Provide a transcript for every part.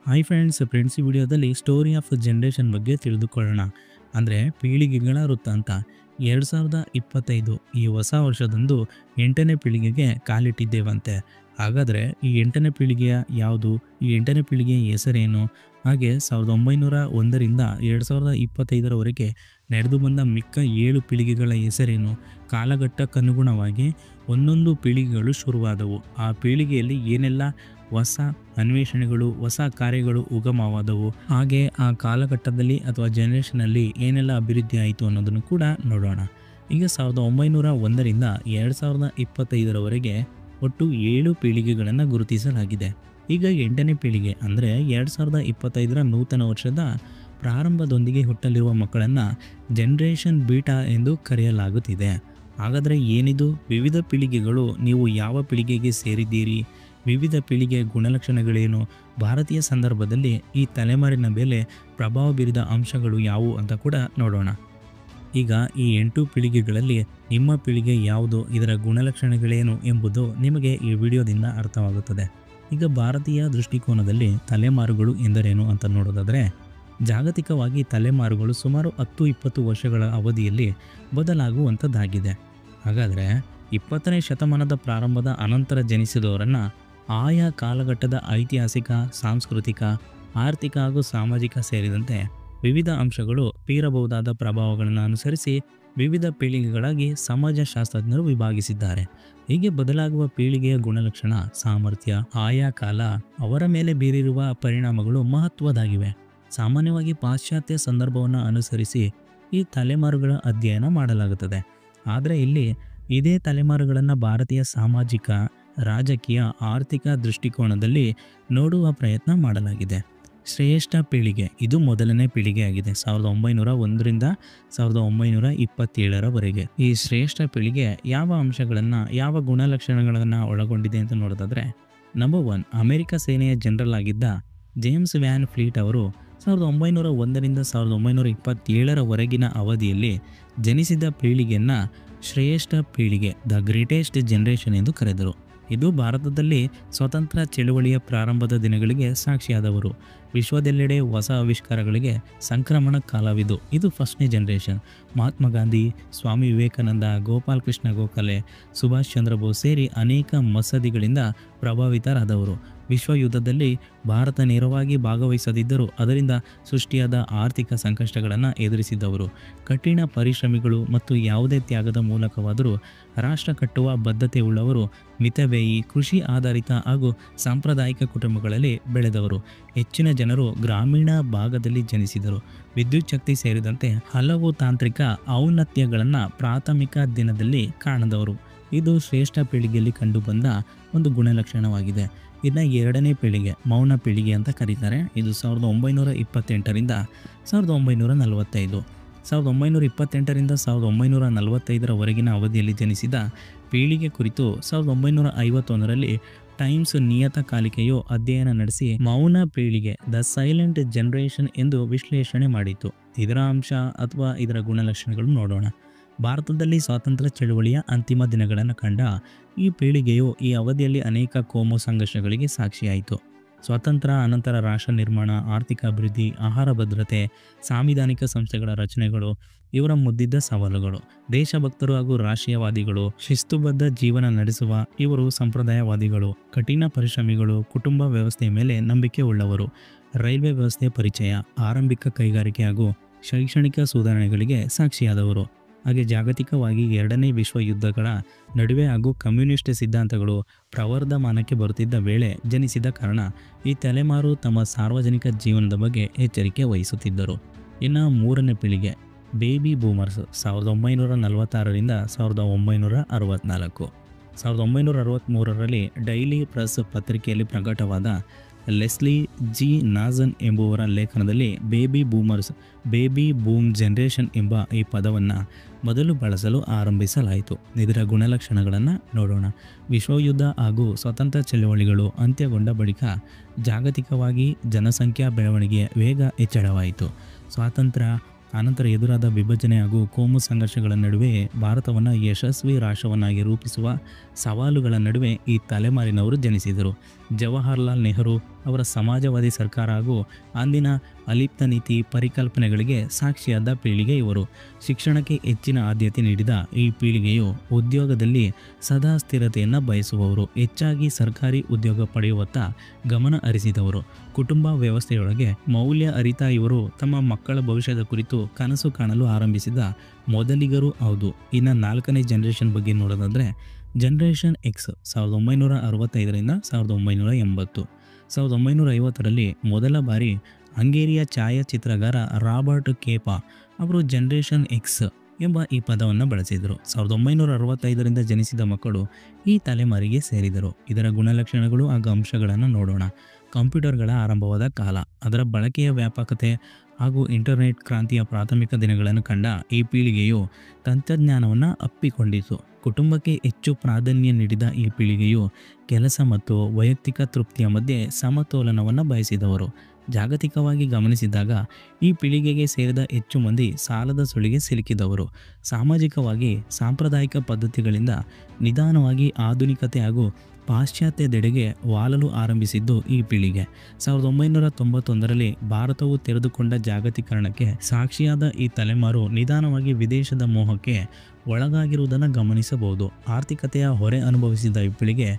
Hi friends ಈ ವಿಡಿಯೋದಲ್ಲಿ story of generation ಬಗ್ಗೆ ತಿಳಿದುಕೊಳ್ಳೋಣ. ಅಂದರೆ ಪೀಳಿಗೆಗಳ ವೃತ್ತಾಂತ. 2025 ಈ ಹೊಸ ವರ್ಷದಂದು 8ನೇ ಪೀಳಿಗೆಗೆ ಕಾಲಿಟ್ಟಿದ್ದೇವಂತೆ. ಹಾಗಾದರೆ ಈ 8ನೇ ಪೀಳಿಗೆಯ ಯಾವುದು, ಈ 8ನೇ ಪೀಳಿಗೆಯ ಹೆಸರೇನು, ಹಾಗೆ 1901ರಿಂದ 2025ರವರೆಗೆ ನಡೆದು ಬಂದ ಮಿಕ್ಕ 7 ಪೀಳಿಗೆಗಳ ಹೆಸರೇನು, ಕಾಲಘಟ್ಟಕ್ಕನುಗುಣವಾಗಿ ಒಂದೊಂದು ಪೀಳಿಗೆಗಳು ಶುರುವಾದವು, ಆ ಪೀಳಿಗೆಯಲ್ಲಿ ಏನೆಲ್ಲ ಹೊಸ ಅನ್ವೇಷಣೆಗಳು, ಹೊಸ ಕಾರ್ಯಗಳು ಉಗಮವಾದವು, ಹಾಗೆ ಆ ಕಾಲಘಟ್ಟದಲ್ಲಿ ಅಥವಾ ಜನರೇಷನಲ್ಲಿ ಏನೆಲ್ಲ ಅಭಿವೃದ್ಧಿ ಆಯಿತು ಅನ್ನೋದನ್ನು ಕೂಡ ನೋಡೋಣ. ಈಗ 1901ರಿಂದ 2025ರವರೆಗೆ ಒಟ್ಟು 7 ಪೀಳಿಗೆಗಳನ್ನು ಗುರುತಿಸಲಾಗಿದೆ. ಈಗ 8ನೇ ಪೀಳಿಗೆ ಅಂದರೆ 2025ರ ನೂತನ ವರ್ಷದ ಪ್ರಾರಂಭದೊಂದಿಗೆ ಹುಟ್ಟಲಿರುವ ಮಕ್ಕಳನ್ನು ಜನರೇಷನ್ ಬೀಟಾ ಎಂದು ಕರೆಯಲಾಗುತ್ತಿದೆ. ಹಾಗಾದರೆ ಏನಿದು? ವಿವಿಧ ಪೀಳಿಗೆಗಳು, ನೀವು ಯಾವ ಪೀಳಿಗೆಗೆ ಸೇರಿದ್ದೀರಿ, ವಿವಿಧ ಪೀಳಿಗೆಯ ಗುಣಲಕ್ಷಣಗಳೇನು, ಭಾರತೀಯ ಸಂದರ್ಭದಲ್ಲಿ ಈ ತಲೆಮಾರಿನ ಮೇಲೆ ಪ್ರಭಾವ ಬೀರಿದ ಅಂಶಗಳು ಯಾವುವು ಅಂತ ಕೂಡ ನೋಡೋಣ. ಈಗ ಈ 8 ಪೀಳಿಗೆಗಳಲ್ಲಿ ನಿಮ್ಮ ಪೀಳಿಗೆ ಯಾವುದು, ಇದರ ಗುಣಲಕ್ಷಣಗಳೇನು ಎಂಬುದು ನಿಮಗೆ ಈ ವಿಡಿಯೋದಿಂದ ಅರ್ಥವಾಗುತ್ತದೆ. ಈಗ ಭಾರತೀಯ ದೃಷ್ಟಿಕೋನದಲ್ಲಿ ತಲೆಮಾರುಗಳು ಎಂದರೇನು ಅಂತ ನೋಡೋದಾದರೆ, ಜಾಗತಿಕವಾಗಿ ತಲೆಮಾರುಗಳು ಸುಮಾರು 10-20 ವರ್ಷಗಳ ಅವಧಿಯಲ್ಲಿ ಬದಲಾಗುವಂಥದ್ದಾಗಿದೆ. ಹಾಗಾದರೆ 20ನೇ ಶತಮಾನದ ಪ್ರಾರಂಭದ ಅನಂತರ ಜನಿಸಿದವರನ್ನು ಆಯಾ ಕಾಲಘಟ್ಟದ ಐತಿಹಾಸಿಕ, ಸಾಂಸ್ಕೃತಿಕ, ಆರ್ಥಿಕ ಹಾಗೂ ಸಾಮಾಜಿಕ ಸೇರಿದಂತೆ ವಿವಿಧ ಅಂಶಗಳು ಬೀರಬಹುದಾದ ಪ್ರಭಾವಗಳನ್ನು ಅನುಸರಿಸಿ ವಿವಿಧ ಪೀಳಿಗೆಗಳಾಗಿ ಸಮಾಜಶಾಸ್ತ್ರಜ್ಞರು ವಿಭಾಗಿಸಿದ್ದಾರೆ. ಹೀಗೆ ಬದಲಾಗುವ ಪೀಳಿಗೆಯ ಗುಣಲಕ್ಷಣ, ಸಾಮರ್ಥ್ಯ, ಆಯಾ ಕಾಲ, ಅವರ ಮೇಲೆ ಬೀರಿರುವ ಪರಿಣಾಮಗಳು ಮಹತ್ವದಾಗಿವೆ. ಸಾಮಾನ್ಯವಾಗಿ ಪಾಶ್ಚಾತ್ಯ ಸಂದರ್ಭವನ್ನು ಅನುಸರಿಸಿ ಈ ತಲೆಮಾರುಗಳ ಅಧ್ಯಯನ ಮಾಡಲಾಗುತ್ತದೆ. ಆದರೆ ಇಲ್ಲಿ ಇದೇ ತಲೆಮಾರುಗಳನ್ನು ಭಾರತೀಯ ಸಾಮಾಜಿಕ, ರಾಜಕೀಯ, ಆರ್ಥಿಕ ದೃಷ್ಟಿಕೋನದಲ್ಲಿ ನೋಡುವ ಪ್ರಯತ್ನ ಮಾಡಲಾಗಿದೆ. ಶ್ರೇಷ್ಠ ಪೀಳಿಗೆ, ಇದು ಮೊದಲನೇ ಪೀಳಿಗೆಯಾಗಿದೆ. 1901ರಿಂದ 1927ರವರೆಗೆ ಈ ಶ್ರೇಷ್ಠ ಪೀಳಿಗೆ ಯಾವ ಅಂಶಗಳನ್ನು, ಯಾವ ಗುಣಲಕ್ಷಣಗಳನ್ನು ಒಳಗೊಂಡಿದೆ ಅಂತ ನೋಡೋದಾದರೆ, ನಂಬರ್ 1, ಅಮೆರಿಕ ಸೇನೆಯ ಜನರಲ್ ಆಗಿದ್ದ ಜೇಮ್ಸ್ ವ್ಯಾನ್ ಫ್ಲೀಟ್ ಅವರು 1901ರಿಂದ 1927ರವರೆಗಿನ ಅವಧಿಯಲ್ಲಿ ಜನಿಸಿದ ಪೀಳಿಗೆಯನ್ನು ಶ್ರೇಷ್ಠ ಪೀಳಿಗೆ, ದ ಗ್ರೇಟೆಸ್ಟ್ ಜನರೇಷನ್ ಎಂದು ಕರೆದರು. ಇದು ಭಾರತದಲ್ಲಿ ಸ್ವತಂತ್ರ ಚಳುವಳಿಯ ಪ್ರಾರಂಭದ ದಿನಗಳಿಗೆ ಸಾಕ್ಷಿಯಾದವರು. ವಿಶ್ವದೆಲ್ಲೆಡೆ ಹೊಸ ಆವಿಷ್ಕಾರಗಳಿಗೆ ಸಂಕ್ರಮಣ ಕಾಲವಿದು. ಇದು ಫಸ್ಟ್ನೇ ಜನರೇಷನ್. ಮಹಾತ್ಮ ಗಾಂಧಿ, ಸ್ವಾಮಿ ವಿವೇಕಾನಂದ, ಗೋಪಾಲ್ ಕೃಷ್ಣ ಗೋಖಲೆ, ಸುಭಾಷ್ ಚಂದ್ರ ಬೋಸ್ ಸೇರಿ ಅನೇಕ ಮಸದಿಗಳಿಂದ ಪ್ರಭಾವಿತರಾದವರು. ವಿಶ್ವ ಯುದ್ಧದಲ್ಲಿ ಭಾರತ ನೇರವಾಗಿ ಭಾಗವಹಿಸದಿದ್ದರೂ ಅದರಿಂದ ಸೃಷ್ಟಿಯಾದ ಆರ್ಥಿಕ ಸಂಕಷ್ಟಗಳನ್ನು ಎದುರಿಸಿದವರು. ಕಠಿಣ ಪರಿಶ್ರಮಿಗಳು ಮತ್ತು ಯಾವುದೇ ತ್ಯಾಗದ ಮೂಲಕವಾದರೂ ರಾಷ್ಟ್ರ ಕಟ್ಟುವ ಬದ್ಧತೆ ಉಳ್ಳವರು. ಮಿತವ್ಯಯಿ, ಕೃಷಿ ಆಧಾರಿತ ಹಾಗೂ ಸಾಂಪ್ರದಾಯಿಕ ಕುಟುಂಬಗಳಲ್ಲಿ ಬೆಳೆದವರು. ಹೆಚ್ಚಿನ ಜನರು ಗ್ರಾಮೀಣ ಭಾಗದಲ್ಲಿ ಜನಿಸಿದರು. ವಿದ್ಯುತ್ ಶಕ್ತಿ ಸೇರಿದಂತೆ ಹಲವು ತಾಂತ್ರಿಕ ಔನ್ನತ್ಯಗಳನ್ನು ಪ್ರಾಥಮಿಕ ದಿನದಲ್ಲಿ ಕಾಣದವರು. ಇದು ಶ್ರೇಷ್ಠ ಪೀಳಿಗೆಯಲ್ಲಿ ಕಂಡುಬಂದ ಒಂದು ಗುಣಲಕ್ಷಣವಾಗಿದೆ. ಇನ್ನು 2ನೇ ಪೀಳಿಗೆ, ಮೌನ ಪೀಳಿಗೆ ಅಂತ ಕರೀತಾರೆ. ಇದು 1928ರಿಂದ 1945. 1928ರಿಂದ 1945ರವರೆಗಿನ ಅವಧಿಯಲ್ಲಿ ಜನಿಸಿದ ಪೀಳಿಗೆ ಕುರಿತು 1951ರಲ್ಲಿ ಟೈಮ್ಸ್ ನಿಯತಕಾಲಿಕೆಯು ಅಧ್ಯಯನ ನಡೆಸಿ ಮೌನ ಪೀಳಿಗೆ, ದ ಸೈಲೆಂಟ್ ಜನರೇಷನ್ ಎಂದು ವಿಶ್ಲೇಷಣೆ ಮಾಡಿತು. ಇದರ ಅಂಶ ಅಥವಾ ಇದರ ಗುಣಲಕ್ಷಣಗಳು ನೋಡೋಣ. ಭಾರತದಲ್ಲಿ ಸ್ವಾತಂತ್ರ್ಯ ಚಳುವಳಿಯ ಅಂತಿಮ ದಿನಗಳನ್ನು ಕಂಡ ಈ ಪೀಳಿಗೆಯು ಈ ಅವಧಿಯಲ್ಲಿ ಅನೇಕ ಕೋಮು ಸಂಘರ್ಷಗಳಿಗೆ ಸಾಕ್ಷಿಯಾಯಿತು. ಸ್ವಾತಂತ್ರ್ಯ ಅನಂತರ ರಾಷ್ಟ್ರ ನಿರ್ಮಾಣ, ಆರ್ಥಿಕ ಅಭಿವೃದ್ಧಿ, ಆಹಾರ ಭದ್ರತೆ, ಸಾಂವಿಧಾನಿಕ ಸಂಸ್ಥೆಗಳ ರಚನೆಗಳು ಇವರ ಮುದ್ದಿದ್ದ ಸವಾಲುಗಳು. ದೇಶಭಕ್ತರು ಹಾಗೂ ರಾಷ್ಟ್ರೀಯವಾದಿಗಳು, ಶಿಸ್ತುಬದ್ಧ ಜೀವನ ನಡೆಸುವ ಇವರು ಸಂಪ್ರದಾಯವಾದಿಗಳು, ಕಠಿಣ ಪರಿಶ್ರಮಿಗಳು, ಕುಟುಂಬ ವ್ಯವಸ್ಥೆಯ ಮೇಲೆ ನಂಬಿಕೆ ಉಳ್ಳವರು, ರೈಲ್ವೆ ವ್ಯವಸ್ಥೆಯ ಪರಿಚಯ, ಆರಂಭಿಕ ಕೈಗಾರಿಕೆ ಹಾಗೂ ಶೈಕ್ಷಣಿಕ ಸುಧಾರಣೆಗಳಿಗೆ ಸಾಕ್ಷಿಯಾದವರು. ಹಾಗೆ ಜಾಗತಿಕವಾಗಿ 2ನೇ ವಿಶ್ವ ಯುದ್ಧಗಳ ನಡುವೆ ಹಾಗೂ ಕಮ್ಯುನಿಸ್ಟ್ ಸಿದ್ಧಾಂತಗಳು ಪ್ರವರ್ಧಮಾನಕ್ಕೆ ಬರುತ್ತಿದ್ದ ವೇಳೆ ಜನಿಸಿದ ಕಾರಣ ಈ ತಲೆಮಾರು ತಮ್ಮ ಸಾರ್ವಜನಿಕ ಜೀವನದ ಬಗ್ಗೆ ಎಚ್ಚರಿಕೆ ವಹಿಸುತ್ತಿದ್ದರು. ಇನ್ನು 3ನೇ ಪೀಳಿಗೆ, ಬೇಬಿ ಬೂಮರ್ಸ್, 1946ರಿಂದ 1964. 1963ರಲ್ಲಿ ಡೈಲಿ ಪ್ರೆಸ್ ಪತ್ರಿಕೆಯಲ್ಲಿ ಪ್ರಕಟವಾದ ಲೆಸ್ಲಿ ಜಿ ನಾಜನ್ ಎಂಬುವರ ಲೇಖನದಲ್ಲಿ baby boomers, baby boom generation ಎಂಬ ಈ ಪದವನ್ನು ಮೊದಲು ಬಳಸಲು ಆರಂಭಿಸಲಾಯಿತು. ಇದರ ಗುಣಲಕ್ಷಣಗಳನ್ನು ನೋಡೋಣ. ವಿಶ್ವಯುದ್ಧ ಹಾಗೂ ಸ್ವತಂತ್ರ ಚಳವಳಿಗಳು ಅಂತ್ಯಗೊಂಡ ಬಳಿಕ ಜಾಗತಿಕವಾಗಿ ಜನಸಂಖ್ಯಾ ಬೆಳವಣಿಗೆಯ ವೇಗ ಹೆಚ್ಚಳವಾಯಿತು. ಸ್ವಾತಂತ್ರ್ಯ ಅನಂತರ ಎದುರಾದ ವಿಭಜನೆ ಹಾಗೂ ಕೋಮು ಸಂಘರ್ಷಗಳ ನಡುವೆ ಭಾರತವನ್ನು ಯಶಸ್ವಿ ರಾಷ್ಟ್ರವನ್ನಾಗಿ ರೂಪಿಸುವ ಸವಾಲುಗಳ ನಡುವೆ ಈ ತಲೆಮಾರಿನವರು ಜನಿಸಿದರು. ಜವಾಹರ್ಲಾಲ್ ನೆಹರು ಅವರ ಸಮಾಜವಾದಿ ಸರ್ಕಾರ ಹಾಗೂ ಅಂದಿನ ಅಲಿಪ್ತ ನೀತಿ ಪರಿಕಲ್ಪನೆಗಳಿಗೆ ಸಾಕ್ಷಿಯಾದ ಪೀಳಿಗೆ ಇವರು. ಶಿಕ್ಷಣಕ್ಕೆ ಹೆಚ್ಚಿನ ಆದ್ಯತೆ ನೀಡಿದ ಈ ಪೀಳಿಗೆಯು ಉದ್ಯೋಗದಲ್ಲಿ ಸದಾ ಸ್ಥಿರತೆಯನ್ನು ಬಯಸುವವರು, ಹೆಚ್ಚಾಗಿ ಸರ್ಕಾರಿ ಉದ್ಯೋಗ ಪಡೆಯುವತ್ತ ಗಮನ ಹರಿಸಿದವರು, ಕುಟುಂಬ ವ್ಯವಸ್ಥೆಯೊಳಗೆ ಮೌಲ್ಯ ಅರಿತ ಇವರು ತಮ್ಮ ಮಕ್ಕಳ ಭವಿಷ್ಯದ ಕುರಿತು ಕನಸು ಕಾಣಲು ಆರಂಭಿಸಿದ ಮೊದಲಿಗರು ಹೌದು. ಇನ್ನು 4ನೇ ಜನರೇಷನ್ ಬಗ್ಗೆ ನೋಡೋದಾದರೆ ಜನರೇಷನ್ ಎಕ್ಸ್ 1965ರಿಂದ 1980. 1950ರಲ್ಲಿ ಮೊದಲ ಬಾರಿ ಹಂಗೇರಿಯ ಛಾಯಾಚಿತ್ರಗಾರ ರಾಬರ್ಟ್ ಕೇಪಾ ಅವರು ಜನರೇಷನ್ ಎಕ್ಸ್ ಎಂಬ ಈ ಪದವನ್ನು ಬಳಸಿದರು. 1965ರಿಂದ ಜನಿಸಿದ ಮಕ್ಕಳು ಈ ತಲೆಮಾರಿಗೆ ಸೇರಿದರು. ಇದರ ಗುಣಲಕ್ಷಣಗಳು ಹಾಗೂ ಅಂಶಗಳನ್ನು ನೋಡೋಣ. ಕಂಪ್ಯೂಟರ್ಗಳ ಆರಂಭವಾದ ಕಾಲ, ಅದರ ಬಳಕೆಯ ವ್ಯಾಪಕತೆ ಹಾಗೂ ಇಂಟರ್ನೆಟ್ ಕ್ರಾಂತಿಯ ಪ್ರಾಥಮಿಕ ದಿನಗಳನ್ನು ಕಂಡ ಈ ಪೀಳಿಗೆಯು ತಂತ್ರಜ್ಞಾನವನ್ನು ಅಪ್ಪಿಕೊಂಡಿತು. ಕುಟುಂಬಕ್ಕೆ ಹೆಚ್ಚು ಪ್ರಾಧಾನ್ಯ ನೀಡಿದ ಈ ಪೀಳಿಗೆಯು ಕೆಲಸ ಮತ್ತು ವೈಯಕ್ತಿಕ ತೃಪ್ತಿಯ ಮಧ್ಯೆ ಸಮತೋಲನವನ್ನು ಬಯಸಿದವರು. ಜಾಗತಿಕವಾಗಿ ಗಮನಿಸಿದಾಗ ಈ ಪೀಳಿಗೆಗೆ ಸೇರಿದ ಹೆಚ್ಚು ಮಂದಿ ಸಾಲದ ಸುಳಿಗೆ ಸಿಲುಕಿದವರು. ಸಾಮಾಜಿಕವಾಗಿ ಸಾಂಪ್ರದಾಯಿಕ ಪದ್ಧತಿಗಳಿಂದ ನಿಧಾನವಾಗಿ ಆಧುನಿಕತೆ ಹಾಗೂ ಪಾಶ್ಚಾತ್ಯದೆಡೆಗೆ ವಾಲಲು ಆರಂಭಿಸಿದ್ದು ಈ ಪೀಳಿಗೆ. 1991ರಲ್ಲಿ ಭಾರತವು ತೆರೆದುಕೊಂಡ ಜಾಗತೀಕರಣಕ್ಕೆ ಸಾಕ್ಷಿಯಾದ ಈ ತಲೆಮಾರು ನಿಧಾನವಾಗಿ ವಿದೇಶದ ಮೋಹಕ್ಕೆ ಒಳಗಾಗಿರುವುದನ್ನು ಗಮನಿಸಬಹುದು. ಆರ್ಥಿಕತೆಯ ಹೊರೆ ಅನುಭವಿಸಿದ ಈ ಪೀಳಿಗೆ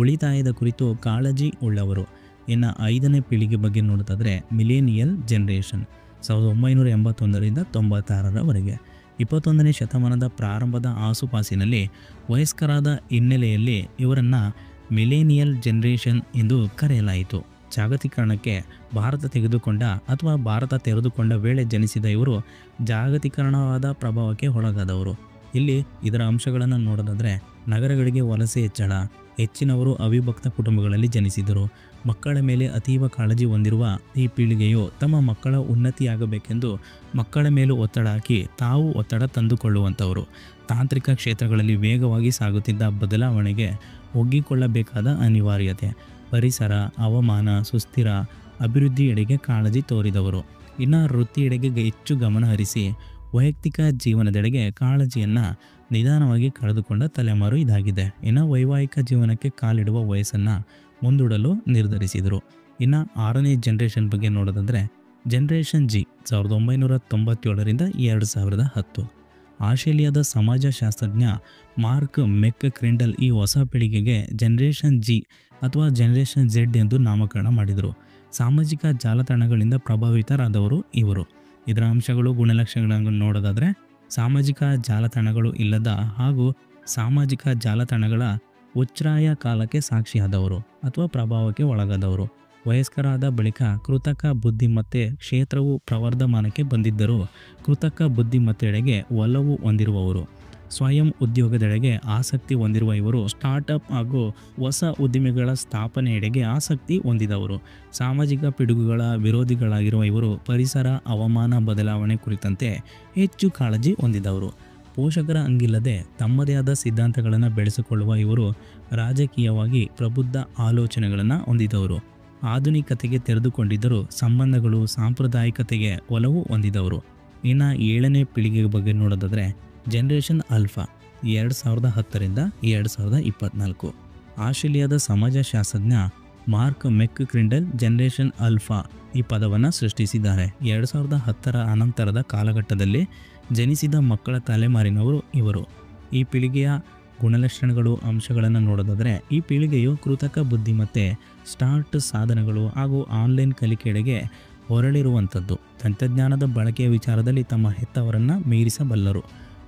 ಉಳಿತಾಯದ ಕುರಿತು ಕಾಳಜಿ ಉಳ್ಳವರು. ಇನ್ನು 5ನೇ ಪೀಳಿಗೆ ಬಗ್ಗೆ ನೋಡೋದಾದರೆ ಮಿಲೇನಿಯಲ್ ಜನರೇಷನ್ 1981ರಿಂದ 96ರವರೆಗೆ. 21ನೇ ಶತಮಾನದ ಪ್ರಾರಂಭದ ಆಸುಪಾಸಿನಲ್ಲಿ ವಯಸ್ಕರಾದ ಹಿನ್ನೆಲೆಯಲ್ಲಿ ಇವರನ್ನು ಮಿಲೇನಿಯಲ್ ಜನರೇಷನ್ ಎಂದು ಕರೆಯಲಾಯಿತು. ಜಾಗತೀಕರಣಕ್ಕೆ ಭಾರತ ತೆರೆದುಕೊಂಡ ವೇಳೆ ಜನಿಸಿದ ಇವರು ಜಾಗತೀಕರಣವಾದ ಪ್ರಭಾವಕ್ಕೆ ಒಳಗಾದವರು. ಇಲ್ಲಿ ಇದರ ಅಂಶಗಳನ್ನು ನೋಡೋದಾದರೆ ನಗರಗಳಿಗೆ ವಲಸೆ ಹೆಚ್ಚಳ, ಹೆಚ್ಚಿನವರು ಅವಿಭಕ್ತ ಕುಟುಂಬಗಳಲ್ಲಿ ಜನಿಸಿದರು. ಮಕ್ಕಳ ಮೇಲೆ ಅತೀವ ಕಾಳಜಿ ಹೊಂದಿರುವ ಈ ಪೀಳಿಗೆಯು ತಮ್ಮ ಮಕ್ಕಳ ಉನ್ನತಿಯಾಗಬೇಕೆಂದು ಮಕ್ಕಳ ಮೇಲೂ ಒತ್ತಡ ಹಾಕಿ ತಾವು ಒತ್ತಡ ತಂದುಕೊಳ್ಳುವಂಥವರು. ತಾಂತ್ರಿಕ ಕ್ಷೇತ್ರಗಳಲ್ಲಿ ವೇಗವಾಗಿ ಸಾಗುತ್ತಿದ್ದ ಬದಲಾವಣೆಗೆ ಒಗ್ಗಿಕೊಳ್ಳಬೇಕಾದ ಅನಿವಾರ್ಯತೆ, ಪರಿಸರ, ಹವಾಮಾನ, ಸುಸ್ಥಿರ ಅಭಿವೃದ್ಧಿಯೆಡೆಗೆ ಕಾಳಜಿ ತೋರಿದವರು. ಇನ್ನು ವೃತ್ತಿಯೆಡೆಗೆ ಹೆಚ್ಚು ಗಮನ ಹರಿಸಿ ವೈಯಕ್ತಿಕ ಜೀವನದೆಡೆಗೆ ಕಾಳಜಿಯನ್ನು ನಿಧಾನವಾಗಿ ಕಳೆದುಕೊಂಡ ತಲೆಮಾರು ಇದಾಗಿದೆ. ಇನ್ನು ವೈವಾಹಿಕ ಜೀವನಕ್ಕೆ ಕಾಲಿಡುವ ವಯಸ್ಸನ್ನು ಮುಂದೂಡಲು ನಿರ್ಧರಿಸಿದರು. ಇನ್ನು 6ನೇ ಜನರೇಷನ್ ಬಗ್ಗೆ ನೋಡೋದಾದರೆ ಜನರೇಷನ್ ಜಿ 1997ರಿಂದ 2010. ಆಸ್ಟ್ರೇಲಿಯಾದ ಸಮಾಜಶಾಸ್ತ್ರಜ್ಞ ಮಾರ್ಕ್ ಮೆಕ್ ಕ್ರಿಂಡಲ್ ಈ ಹೊಸ ಪೀಳಿಗೆಗೆ ಜನರೇಷನ್ ಜಿ ಅಥವಾ ಜನರೇಷನ್ ಝೆಡ್ ಎಂದು ನಾಮಕರಣ ಮಾಡಿದರು. ಸಾಮಾಜಿಕ ಜಾಲತಾಣಗಳಿಂದ ಪ್ರಭಾವಿತರಾದವರು ಇವರು. ಇದರ ಅಂಶಗಳು ಗುಣಲಕ್ಷಣಗಳನ್ನು ನೋಡೋದಾದರೆ ಸಾಮಾಜಿಕ ಜಾಲತಾಣಗಳು ಇಲ್ಲದ ಹಾಗೂ ಸಾಮಾಜಿಕ ಜಾಲತಾಣಗಳ ಉಚ್ಛ್ರಾಯ ಕಾಲಕ್ಕೆ ಸಾಕ್ಷಿಯಾದವರು ಅಥವಾ ಪ್ರಭಾವಕ್ಕೆ ಒಳಗಾದವರು. ವಯಸ್ಕರಾದ ಬಳಿಕ ಕೃತಕ ಬುದ್ಧಿಮತ್ತೆ ಕ್ಷೇತ್ರವು ಪ್ರವರ್ಧಮಾನಕ್ಕೆ ಬಂದಿದ್ದರೂ ಕೃತಕ ಬುದ್ಧಿಮತ್ತೆಡೆಗೆ ಒಲವು ಹೊಂದಿರುವವರು. ಸ್ವಯಂ ಉದ್ಯೋಗದೆಡೆಗೆ ಆಸಕ್ತಿ ಹೊಂದಿರುವ ಇವರು ಸ್ಟಾರ್ಟಪ್ ಹಾಗೂ ಹೊಸ ಉದ್ದಿಮೆಗಳ ಸ್ಥಾಪನೆಯೆಡೆಗೆ ಆಸಕ್ತಿ ಹೊಂದಿದವರು. ಸಾಮಾಜಿಕ ಪಿಡುಗುಗಳ ವಿರೋಧಿಗಳಾಗಿರುವ ಇವರು ಪರಿಸರ, ಹವಾಮಾನ ಬದಲಾವಣೆ ಕುರಿತಂತೆ ಹೆಚ್ಚು ಕಾಳಜಿ ಹೊಂದಿದವರು. ಪೋಷಕರ ಹಂಗಿಲ್ಲದೆ ತಮ್ಮದೇ ಆದ ಸಿದ್ಧಾಂತಗಳನ್ನು ಬೆಳೆಸಿಕೊಳ್ಳುವ ಇವರು ರಾಜಕೀಯವಾಗಿ ಪ್ರಬುದ್ಧ ಆಲೋಚನೆಗಳನ್ನು ಹೊಂದಿದವರು. ಆಧುನಿಕತೆಗೆ ತೆರೆದುಕೊಂಡಿದ್ದರೂ ಸಂಬಂಧಗಳು, ಸಾಂಪ್ರದಾಯಿಕತೆಗೆ ಒಲವು ಹೊಂದಿದವರು. ಇನ್ನು 7ನೇ ಪೀಳಿಗೆ ಬಗ್ಗೆ ನೋಡೋದಾದರೆ ಜನರೇಷನ್ ಆಲ್ಫಾ 2010ರಿಂದ 2024. ಆಸ್ಟ್ರೇಲಿಯಾದ ಸಮಾಜಶಾಸ್ತ್ರಜ್ಞ ಮಾರ್ಕ್ ಮೆಕ್ ಕ್ರಿಂಡಲ್ ಜನರೇಷನ್ ಆಲ್ಫಾ ಈ ಪದವನ್ನು ಸೃಷ್ಟಿಸಿದ್ದಾರೆ. 2010ರ ಅನಂತರದ ಕಾಲಘಟ್ಟದಲ್ಲಿ ಜನಿಸಿದ ಮಕ್ಕಳ ತಲೆಮಾರಿನವರು ಇವರು. ಈ ಪೀಳಿಗೆಯ ಗುಣಲಕ್ಷಣಗಳು, ಅಂಶಗಳನ್ನು ನೋಡೋದಾದರೆ ಈ ಪೀಳಿಗೆಯು ಕೃತಕ ಬುದ್ಧಿಮತ್ತೆ, ಸ್ಟಾರ್ಟ್ ಸಾಧನಗಳು ಹಾಗೂ ಆನ್ಲೈನ್ ಕಲಿಕೆಡೆಗೆ ಹೊರಳಿರುವಂಥದ್ದು. ತಂತ್ರಜ್ಞಾನದ ಬಳಕೆಯ ವಿಚಾರದಲ್ಲಿ ತಮ್ಮ ಹೆತ್ತವರನ್ನು ಮೀರಿಸಬಲ್ಲರು.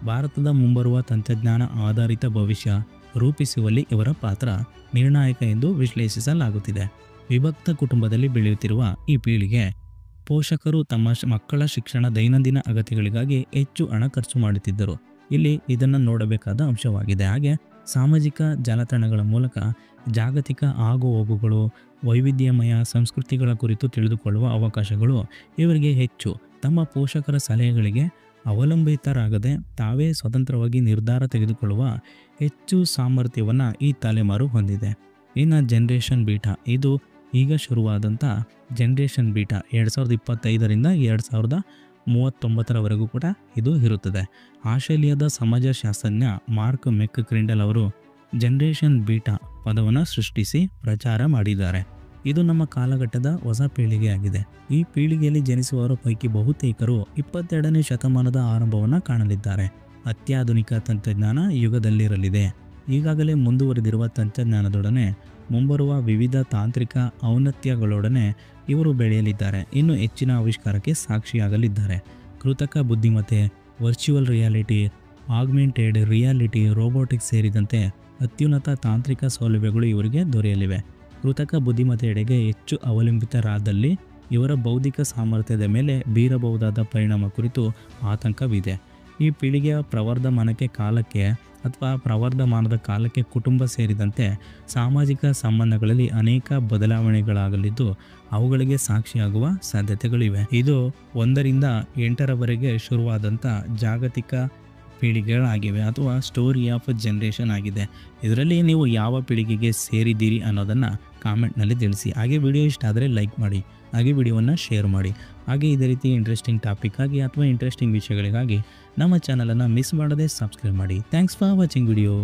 ಭಾರತದ ಮುಂಬರುವ ತಂತ್ರಜ್ಞಾನ ಆಧಾರಿತ ಭವಿಷ್ಯ ರೂಪಿಸುವಲ್ಲಿ ಇವರ ಪಾತ್ರ ನಿರ್ಣಾಯಕ ಎಂದು ವಿಶ್ಲೇಷಿಸಲಾಗುತ್ತಿದೆ. ವಿಭಕ್ತ ಕುಟುಂಬದಲ್ಲಿ ಬೆಳೆಯುತ್ತಿರುವ ಈ ಪೀಳಿಗೆ ಪೋಷಕರು ತಮ್ಮ ಮಕ್ಕಳ ಶಿಕ್ಷಣ, ದೈನಂದಿನ ಅಗತ್ಯಗಳಿಗಾಗಿ ಹೆಚ್ಚು ಹಣ ಖರ್ಚು ಮಾಡುತ್ತಿದ್ದರು. ಇಲ್ಲಿ ಇದನ್ನು ನೋಡಬೇಕಾದ ಅಂಶವಾಗಿದೆ. ಹಾಗೆ ಸಾಮಾಜಿಕ ಜಾಲತಾಣಗಳ ಮೂಲಕ ಜಾಗತಿಕ ಆಗುಹೋಗುಗಳು, ವೈವಿಧ್ಯಮಯ ಸಂಸ್ಕೃತಿಗಳ ಕುರಿತು ತಿಳಿದುಕೊಳ್ಳುವ ಅವಕಾಶಗಳು ಇವರಿಗೆ ಹೆಚ್ಚು. ತಮ್ಮ ಪೋಷಕರ ಸಲಹೆಗಳಿಗೆ ಅವಲಂಬಿತರಾಗದೆ ತಾವೇ ಸ್ವತಂತ್ರವಾಗಿ ನಿರ್ಧಾರ ತೆಗೆದುಕೊಳ್ಳುವ ಹೆಚ್ಚು ಸಾಮರ್ಥ್ಯವನ್ನು ಈ ತಲೆಮಾರು ಹೊಂದಿದೆ. ಇನ್ನು ಜನರೇಷನ್ ಬೀಟಾ, ಇದು ಈಗ ಶುರುವಾದಂಥ ಜನರೇಷನ್ ಬೀಟಾ 2025ರಿಂದ 2039ರವರೆಗೂ ಕೂಡ ಇದು ಇರುತ್ತದೆ. ಆಸ್ಟ್ರೇಲಿಯಾದ ಸಮಾಜಶಾಸ್ತ್ರಜ್ಞ ಮಾರ್ಕ್ ಮೆಕ್ ಕ್ರಿಂಡಲ್ ಅವರು ಜನರೇಷನ್ ಬೀಟಾ ಪದವನ್ನು ಸೃಷ್ಟಿಸಿ ಪ್ರಚಾರ ಮಾಡಿದ್ದಾರೆ. ಇದು ನಮ್ಮ ಕಾಲಘಟ್ಟದ ಹೊಸ ಪೀಳಿಗೆಯಾಗಿದೆ. ಈ ಪೀಳಿಗೆಯಲ್ಲಿ ಜನಿಸುವವರ ಪೈಕಿ ಬಹುತೇಕರು 22ನೇ ಶತಮಾನದ ಆರಂಭವನ್ನು ಕಾಣಲಿದ್ದಾರೆ. ಅತ್ಯಾಧುನಿಕ ತಂತ್ರಜ್ಞಾನ ಯುಗದಲ್ಲಿರಲಿದೆ. ಈಗಾಗಲೇ ಮುಂದುವರೆದಿರುವ ತಂತ್ರಜ್ಞಾನದೊಡನೆ ಮುಂಬರುವ ವಿವಿಧ ತಾಂತ್ರಿಕ ಔನ್ನತ್ಯಗಳೊಡನೆ ಇವರು ಬೆಳೆಯಲಿದ್ದಾರೆ. ಇನ್ನು ಹೆಚ್ಚಿನ ಆವಿಷ್ಕಾರಕ್ಕೆ ಸಾಕ್ಷಿಯಾಗಲಿದ್ದಾರೆ. ಕೃತಕ ಬುದ್ಧಿಮತ್ತೆ, virtual reality, augmented reality, robotics ಸೇರಿದಂತೆ ಅತ್ಯುನ್ನತ ತಾಂತ್ರಿಕ ಸೌಲಭ್ಯಗಳು ಇವರಿಗೆ ದೊರೆಯಲಿವೆ. ಕೃತಕ ಬುದ್ಧಿಮತ್ತೆಯೆಡೆಗೆ ಹೆಚ್ಚು ಅವಲಂಬಿತರಾದಲ್ಲಿ ಇವರ ಬೌದ್ಧಿಕ ಸಾಮರ್ಥ್ಯದ ಮೇಲೆ ಬೀರಬಹುದಾದ ಪರಿಣಾಮ ಕುರಿತು ಆತಂಕವಿದೆ. ಈ ಪೀಳಿಗೆಯ ಪ್ರವರ್ಧಮಾನದ ಕಾಲಕ್ಕೆ ಕುಟುಂಬ ಸೇರಿದಂತೆ ಸಾಮಾಜಿಕ ಸಂಬಂಧಗಳಲ್ಲಿ ಅನೇಕ ಬದಲಾವಣೆಗಳಾಗಲಿದ್ದು ಅವುಗಳಿಗೆ ಸಾಕ್ಷಿಯಾಗುವ ಸಾಧ್ಯತೆಗಳಿವೆ. ಇದು 1ರಿಂದ 8ರವರೆಗೆ ಶುರುವಾದಂಥ ಜಾಗತಿಕ ಪೀಳಿಗೆಗಳಾಗಿವೆ ಅಥವಾ ಸ್ಟೋರಿ ಆಫ್ ಜನರೇಷನ್ ಆಗಿದೆ. ಇದರಲ್ಲಿ ನೀವು ಯಾವ ಪೀಳಿಗೆಗೆ ಸೇರಿದ್ದೀರಿ ಅನ್ನೋದನ್ನು ಕಾಮೆಂಟ್ನಲ್ಲಿ ತಿಳಿಸಿ. ಹಾಗೆ ವಿಡಿಯೋ ಇಷ್ಟ ಆದರೆ ಲೈಕ್ ಮಾಡಿ, ಹಾಗೆ ವಿಡಿಯೋವನ್ನು ಶೇರ್ ಮಾಡಿ. ಹಾಗೆ ಇದೇ ರೀತಿ ಇಂಟ್ರೆಸ್ಟಿಂಗ್ ಟಾಪಿಕ್ ಆಗಿ ಅಥವಾ ಇಂಟ್ರೆಸ್ಟಿಂಗ್ ವಿಷಯಗಳಿಗಾಗಿ ನಮ್ಮ ಚಾನಲನ್ನು ಮಿಸ್ ಮಾಡದೆ ಸಬ್ಸ್ಕ್ರೈಬ್ ಮಾಡಿ. Thanks for watching video.